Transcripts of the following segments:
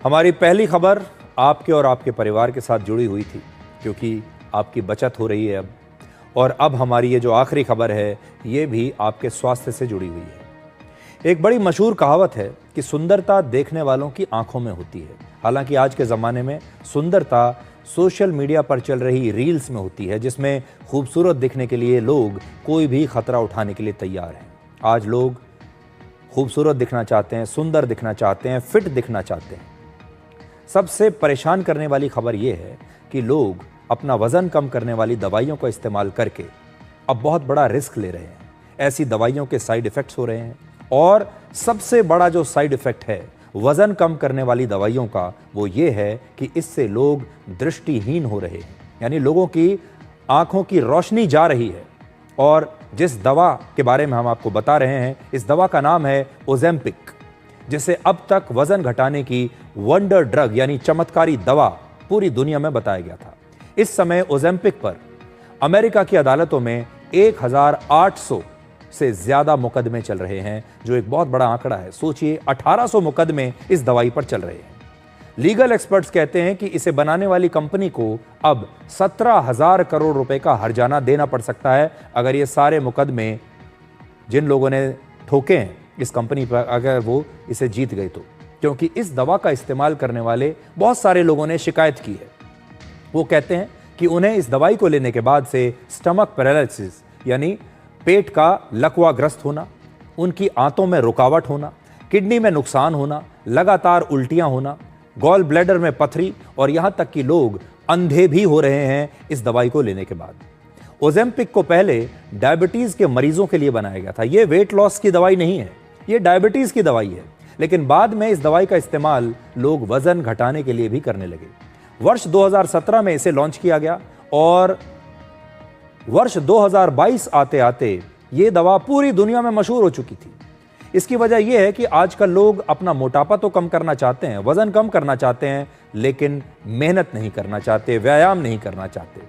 हमारी पहली खबर आपके और आपके परिवार के साथ जुड़ी हुई थी, क्योंकि आपकी बचत हो रही है अब। और अब हमारी ये जो आखिरी खबर है, ये भी आपके स्वास्थ्य से जुड़ी हुई है। एक बड़ी मशहूर कहावत है कि सुंदरता देखने वालों की आंखों में होती है। हालांकि आज के ज़माने में सुंदरता सोशल मीडिया पर चल रही रील्स में होती है, जिसमें खूबसूरत दिखने के लिए लोग कोई भी खतरा उठाने के लिए तैयार हैं। आज लोग खूबसूरत दिखना चाहते हैं, सुंदर दिखना चाहते हैं, फिट दिखना चाहते हैं। सबसे परेशान करने वाली खबर यह है कि लोग अपना वज़न कम करने वाली दवाइयों का इस्तेमाल करके अब बहुत बड़ा रिस्क ले रहे हैं। ऐसी दवाइयों के साइड इफ़ेक्ट्स हो रहे हैं, और सबसे बड़ा जो साइड इफ़ेक्ट है वज़न कम करने वाली दवाइयों का, वो ये है कि इससे लोग दृष्टिहीन हो रहे हैं। यानी लोगों की आँखों की रोशनी जा रही है। और जिस दवा के बारे में हम आपको बता रहे हैं, इस दवा का नाम है ओज़ेम्पिक, जिसे अब तक वज़न घटाने की वंडर ड्रग यानी चमत्कारी दवा पूरी दुनिया में बताया गया था। इस समय ओज़ेम्पिक पर अमेरिका की अदालतों में 1800 से ज़्यादा मुकदमे चल रहे हैं, जो एक बहुत बड़ा आंकड़ा है। सोचिए, 1800 मुकदमे इस दवाई पर चल रहे हैं। लीगल एक्सपर्ट्स कहते हैं कि इसे बनाने वाली कंपनी को अब 17,000 करोड़ रुपए का हर्जाना देना पड़ सकता है, अगर ये सारे मुकदमे जिन लोगों ने ठोके हैं इस कंपनी पर, अगर वो इसे जीत गई तो। क्योंकि इस दवा का इस्तेमाल करने वाले बहुत सारे लोगों ने शिकायत की है। वो कहते हैं कि उन्हें इस दवाई को लेने के बाद से स्टमक पैरालिसिस यानी पेट का लकवाग्रस्त होना, उनकी आंतों में रुकावट होना, किडनी में नुकसान होना, लगातार उल्टियां होना, गॉल ब्लैडर में पथरी, और यहां तक कि लोग अंधे भी हो रहे हैं इस दवाई को लेने के बाद। ओज़ेम्पिक को पहले डायबिटीज के मरीजों के लिए बनाया गया था। यह वेट लॉस की दवाई नहीं है, यह डायबिटीज की दवाई है। लेकिन बाद में इस दवाई का इस्तेमाल लोग वजन घटाने के लिए भी करने लगे। वर्ष 2017 में इसे लॉन्च किया गया, और वर्ष 2022 आते आते ये दवा पूरी दुनिया में मशहूर हो चुकी थी। इसकी वजह यह है कि आजकल लोग अपना मोटापा तो कम करना चाहते हैं, वजन कम करना चाहते हैं, लेकिन मेहनत नहीं करना चाहते, व्यायाम नहीं करना चाहते।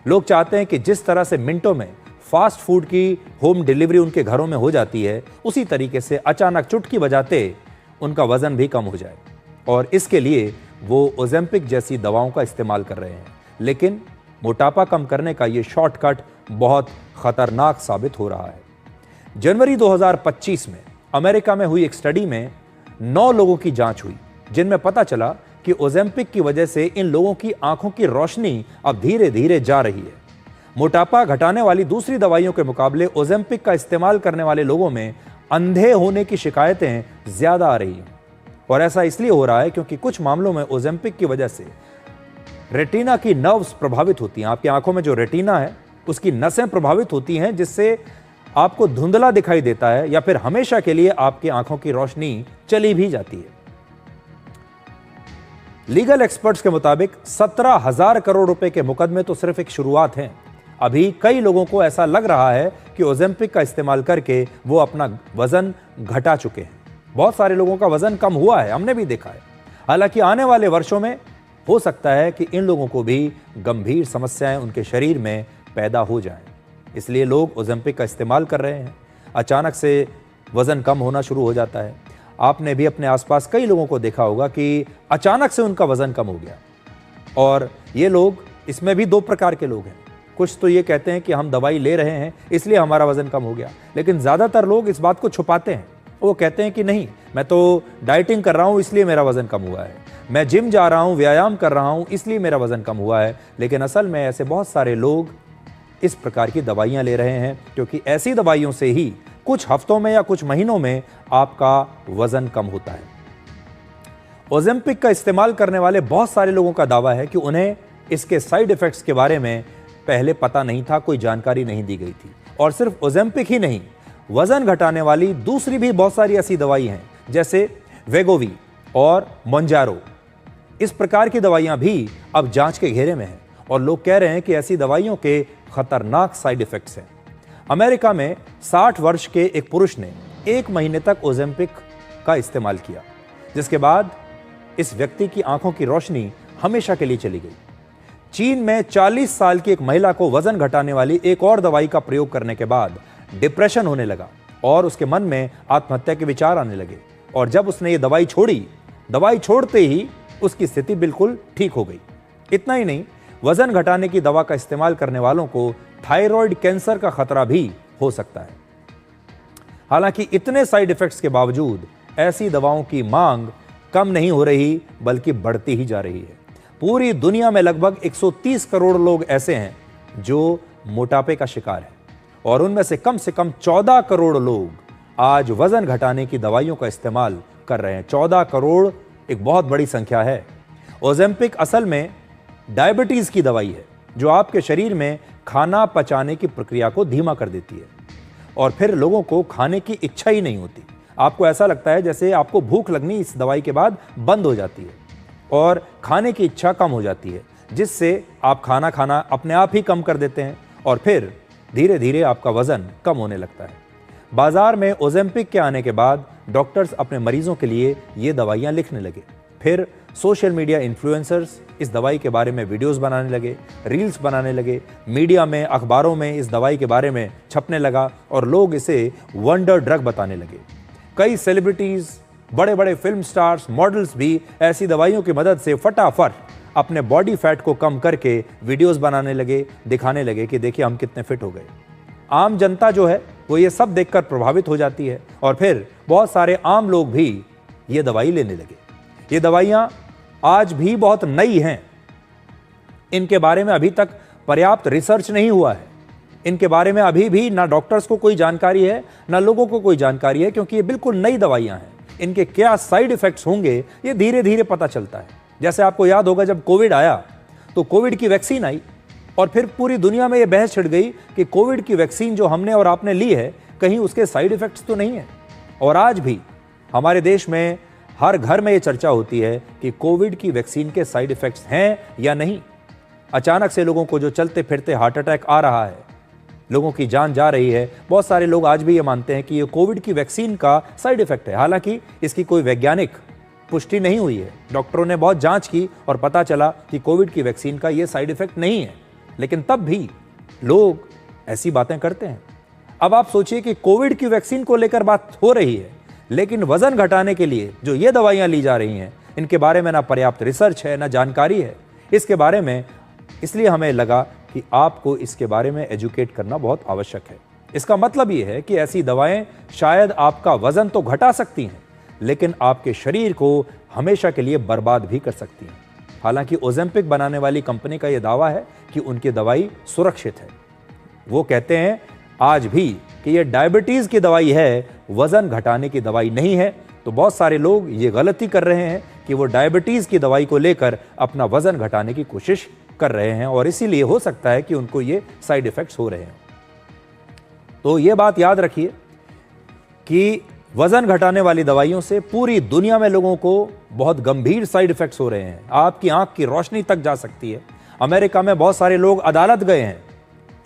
लोग चाहते हैं कि जिस तरह से मिनटों में फास्ट फूड की होम डिलीवरी उनके घरों में हो जाती है, उसी तरीके से अचानक चुटकी बजाते उनका वजन भी कम हो जाए। और इसके लिए वो ओज़ेम्पिक जैसी दवाओं का इस्तेमाल कर रहे हैं। लेकिन मोटापा कम करने का ये शॉर्टकट बहुत खतरनाक साबित हो रहा है। जनवरी 2025 में अमेरिका में हुई एक स्टडी में 9 लोगों की जांच हुई, जिनमें पता चला कि ओज़ेम्पिक की वजह से इन लोगों की आंखों की रोशनी अब धीरे धीरे जा रही है। मोटापा घटाने वाली दूसरी दवाइयों के मुकाबले ओज़ेम्पिक का इस्तेमाल करने वाले लोगों में अंधे होने की शिकायतें ज्यादा आ रही हैं। और ऐसा इसलिए हो रहा है क्योंकि कुछ मामलों में ओज़ेम्पिक की वजह से रेटिना की नर्व्स प्रभावित होती हैं। आपकी आंखों में जो रेटिना है, उसकी नसें प्रभावित होती हैं, जिससे आपको धुंधला दिखाई देता है, या फिर हमेशा के लिए आपकी आंखों की रोशनी चली भी जाती है। लीगल एक्सपर्ट्स के मुताबिक 17,000 करोड़ रुपए के मुकदमे तो सिर्फ एक शुरुआत है। अभी कई लोगों को ऐसा लग रहा है कि ओज़ेम्पिक का इस्तेमाल करके वो अपना वजन घटा चुके हैं। बहुत सारे लोगों का वजन कम हुआ है, हमने भी देखा है। हालांकि आने वाले वर्षों में हो सकता है कि इन लोगों को भी गंभीर समस्याएं उनके शरीर में पैदा हो जाएं। इसलिए लोग ओज़ेम्पिक का इस्तेमाल कर रहे हैं। अचानक से वजन कम होना शुरू हो जाता है। आपने भी अपने आसपास कई लोगों को देखा होगा कि अचानक से उनका वजन कम हो गया। और ये लोग, इसमें भी 2 प्रकार के लोग हैं। कुछ तो ये कहते हैं कि हम दवाई ले रहे हैं इसलिए हमारा वजन कम हो गया, लेकिन ज़्यादातर लोग इस बात को छुपाते हैं। वो कहते हैं कि नहीं, मैं तो डाइटिंग कर रहा हूँ इसलिए मेरा वजन कम हुआ है, मैं जिम जा रहा हूँ, व्यायाम कर रहा हूँ इसलिए मेरा वजन कम हुआ है। लेकिन असल में ऐसे बहुत सारे लोग इस प्रकार की दवाइयाँ ले रहे हैं, क्योंकि ऐसी दवाइयों से ही कुछ हफ्तों में या कुछ महीनों में आपका वजन कम होता है। ओज़ेम्पिक का इस्तेमाल करने वाले बहुत सारे लोगों का दावा है कि उन्हें इसके साइड इफ़ेक्ट्स के बारे में पहले पता नहीं था, कोई जानकारी नहीं दी गई थी। और सिर्फ ओज़ेम्पिक ही नहीं, वजन घटाने वाली दूसरी भी बहुत सारी ऐसी दवाई हैं, जैसे वेगोवी और मोंजारो। इस प्रकार की दवाइयां भी अब जांच के घेरे में हैं, और लोग कह रहे हैं कि ऐसी दवाइयों के खतरनाक साइड इफेक्ट्स हैं। अमेरिका में 60 वर्ष के एक पुरुष ने 1 महीने तक ओज़ेम्पिक का इस्तेमाल किया, जिसके बाद इस व्यक्ति की आंखों की रोशनी हमेशा के लिए चली गई। चीन में 40 साल की एक महिला को वजन घटाने वाली एक और दवाई का प्रयोग करने के बाद डिप्रेशन होने लगा, और उसके मन में आत्महत्या के विचार आने लगे। और जब उसने ये दवाई छोड़ी दवाई छोड़ते ही उसकी स्थिति बिल्कुल ठीक हो गई। इतना ही नहीं, वजन घटाने की दवा का इस्तेमाल करने वालों को थायराइड कैंसर का खतरा भी हो सकता है। हालांकि इतने साइड इफेक्ट्स के बावजूद ऐसी दवाओं की मांग कम नहीं हो रही, बल्कि बढ़ती ही जा रही है। पूरी दुनिया में लगभग 130 करोड़ लोग ऐसे हैं जो मोटापे का शिकार हैं, और उनमें से कम 14 करोड़ लोग आज वजन घटाने की दवाइयों का इस्तेमाल कर रहे हैं। 14 करोड़ एक बहुत बड़ी संख्या है। ओजेम्पिक असल में डायबिटीज की दवाई है जो आपके शरीर में खाना पचाने की प्रक्रिया को धीमा कर देती है, और फिर लोगों को खाने की इच्छा ही नहीं होती। आपको ऐसा लगता है जैसे आपको भूख लगनी इस दवाई के बाद बंद हो जाती है और खाने की इच्छा कम हो जाती है, जिससे आप खाना खाना अपने आप ही कम कर देते हैं और फिर धीरे धीरे आपका वजन कम होने लगता है। बाजार में ओजेम्पिक के आने के बाद डॉक्टर्स अपने मरीजों के लिए ये दवाइयाँ लिखने लगे। फिर सोशल मीडिया इन्फ्लुएंसर्स इस दवाई के बारे में वीडियोस बनाने लगे, रील्स बनाने लगे, मीडिया में, अखबारों में इस दवाई के बारे में छपने लगा और लोग इसे वंडर ड्रग बताने लगे। कई सेलिब्रिटीज, बड़े बड़े फिल्म स्टार्स, मॉडल्स भी ऐसी दवाइयों की मदद से फटाफट अपने बॉडी फैट को कम करके वीडियोस बनाने लगे, दिखाने लगे कि देखिए हम कितने फिट हो गए। आम जनता जो है वो ये सब देखकर प्रभावित हो जाती है और फिर बहुत सारे आम लोग भी ये दवाई लेने लगे। ये दवाइयाँ आज भी बहुत नई हैं, इनके बारे में अभी तक पर्याप्त रिसर्च नहीं हुआ है। इनके बारे में अभी भी ना डॉक्टर्स को कोई जानकारी है, ना लोगों को कोई जानकारी है, क्योंकि ये बिल्कुल नई दवाइयाँ हैं। इनके क्या साइड इफेक्ट्स होंगे ये धीरे धीरे पता चलता है। जैसे आपको याद होगा जब कोविड आया तो कोविड की वैक्सीन आई और फिर पूरी दुनिया में ये बहस छिड़ गई कि कोविड की वैक्सीन जो हमने और आपने ली है कहीं उसके साइड इफेक्ट्स तो नहीं है। और आज भी हमारे देश में हर घर में ये चर्चा होती है कि कोविड की वैक्सीन के साइड इफेक्ट्स हैं या नहीं। अचानक से लोगों को जो चलते फिरते हार्ट अटैक आ रहा है, लोगों की जान जा रही है, बहुत सारे लोग आज भी ये मानते हैं कि ये कोविड की वैक्सीन का साइड इफेक्ट है। हालांकि इसकी कोई वैज्ञानिक पुष्टि नहीं हुई है। डॉक्टरों ने बहुत जांच की और पता चला कि कोविड की वैक्सीन का ये साइड इफेक्ट नहीं है, लेकिन तब भी लोग ऐसी बातें करते हैं। अब आप सोचिए कि कोविड की वैक्सीन को लेकर बात हो रही है, लेकिन वजन घटाने के लिए जो ये दवाइयां ली जा रही हैं इनके बारे में ना पर्याप्त रिसर्च है, ना जानकारी है इसके बारे में। इसलिए हमें लगा कि आपको इसके बारे में एजुकेट करना बहुत आवश्यक है। इसका मतलब ये है कि ऐसी दवाएं शायद आपका वजन तो घटा सकती हैं, लेकिन आपके शरीर को हमेशा के लिए बर्बाद भी कर सकती हैं। हालांकि ओजेम्पिक बनाने वाली कंपनी का यह दावा है कि उनकी दवाई सुरक्षित है। वो कहते हैं आज भी कि यह डायबिटीज की दवाई है, वजन घटाने की दवाई नहीं है। तो बहुत सारे लोग ये गलती कर रहे हैं कि वो डायबिटीज की दवाई को लेकर अपना वजन घटाने की कोशिश कर रहे हैं और इसीलिए हो सकता है कि उनको ये साइड इफेक्ट्स हो रहे हैं। तो ये बात याद रखिए कि वजन घटाने वाली दवाइयों से पूरी दुनिया में लोगों को बहुत गंभीर साइड इफेक्ट्स हो रहे हैं। आपकी आंख की रोशनी तक जा सकती है। अमेरिका में बहुत सारे लोग अदालत गए हैं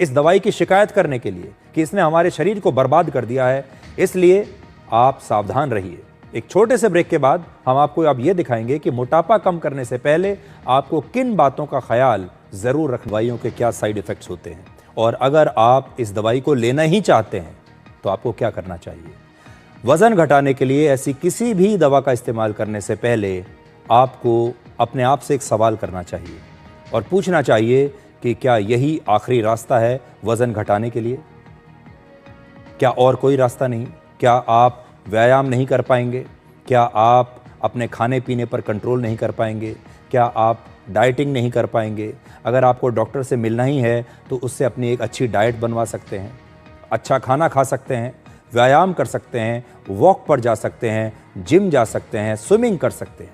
इस दवाई की शिकायत करने के लिए कि इसने हमारे शरीर को बर्बाद कर दिया है। इसलिए आप सावधान रहिए। एक छोटे से ब्रेक के बाद हम आपको अब ये दिखाएंगे कि मोटापा कम करने से पहले आपको किन बातों का ख्याल जरूर रखना, दवाइयों के क्या साइड इफेक्ट्स होते हैं, और अगर आप इस दवाई को लेना ही चाहते हैं तो आपको क्या करना चाहिए। वजन घटाने के लिए ऐसी किसी भी दवा का इस्तेमाल करने से पहले आपको अपने आप से एक सवाल करना चाहिए और पूछना चाहिए कि क्या यही आखिरी रास्ता है वजन घटाने के लिए? क्या और कोई रास्ता नहीं? क्या आप व्यायाम नहीं कर पाएंगे? क्या आप अपने खाने पीने पर कंट्रोल नहीं कर पाएंगे? क्या आप डाइटिंग नहीं कर पाएंगे? अगर आपको डॉक्टर से मिलना ही है तो उससे अपनी एक अच्छी डाइट बनवा सकते हैं, अच्छा खाना खा सकते हैं, व्यायाम कर सकते हैं, वॉक पर जा सकते हैं, जिम जा सकते हैं, स्विमिंग कर सकते हैं।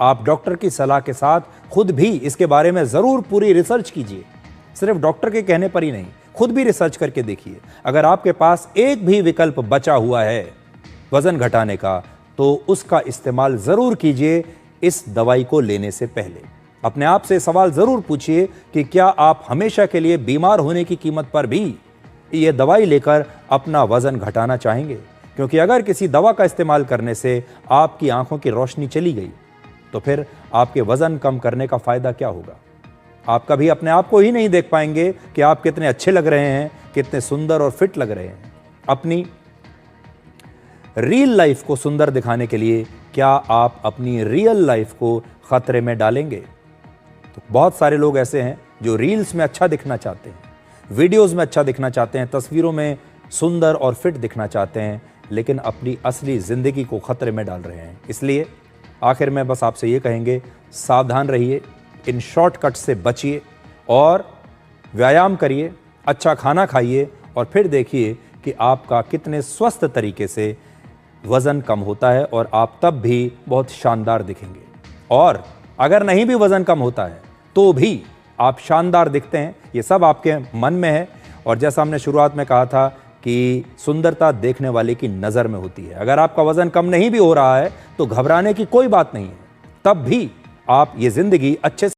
आप डॉक्टर की सलाह के साथ खुद भी इसके बारे में ज़रूर पूरी रिसर्च कीजिए। सिर्फ डॉक्टर के कहने पर ही नहीं, खुद भी रिसर्च करके देखिए। अगर आपके पास एक भी विकल्प बचा हुआ है वजन घटाने का तो उसका इस्तेमाल ज़रूर कीजिए इस दवाई को लेने से पहले। अपने आप से सवाल ज़रूर पूछिए कि क्या आप हमेशा के लिए बीमार होने की कीमत पर भी ये दवाई लेकर अपना वजन घटाना चाहेंगे? क्योंकि अगर किसी दवा का इस्तेमाल करने से आपकी आंखों की रोशनी चली गई तो फिर आपके वजन कम करने का फ़ायदा क्या होगा? आप कभी अपने आप को ही नहीं देख पाएंगे कि आप कितने अच्छे लग रहे हैं, कितने सुंदर और फिट लग रहे हैं। अपनी रियल लाइफ को सुंदर दिखाने के लिए क्या आप अपनी रियल लाइफ को खतरे में डालेंगे? तो बहुत सारे लोग ऐसे हैं जो रील्स में अच्छा दिखना चाहते हैं, वीडियोस में अच्छा दिखना चाहते हैं, तस्वीरों में सुंदर और फिट दिखना चाहते हैं, लेकिन अपनी असली ज़िंदगी को खतरे में डाल रहे हैं। इसलिए आखिर में बस आपसे ये कहेंगे, सावधान रहिए, इन शॉर्टकट से बचिए और व्यायाम करिए, अच्छा खाना खाइए और फिर देखिए कि आपका कितने स्वस्थ तरीके से वज़न कम होता है और आप तब भी बहुत शानदार दिखेंगे। और अगर नहीं भी वज़न कम होता है तो भी आप शानदार दिखते हैं, ये सब आपके मन में है। और जैसा हमने शुरुआत में कहा था कि सुंदरता देखने वाले की नज़र में होती है। अगर आपका वज़न कम नहीं भी हो रहा है तो घबराने की कोई बात नहीं है, तब भी आप ये ज़िंदगी अच्छे से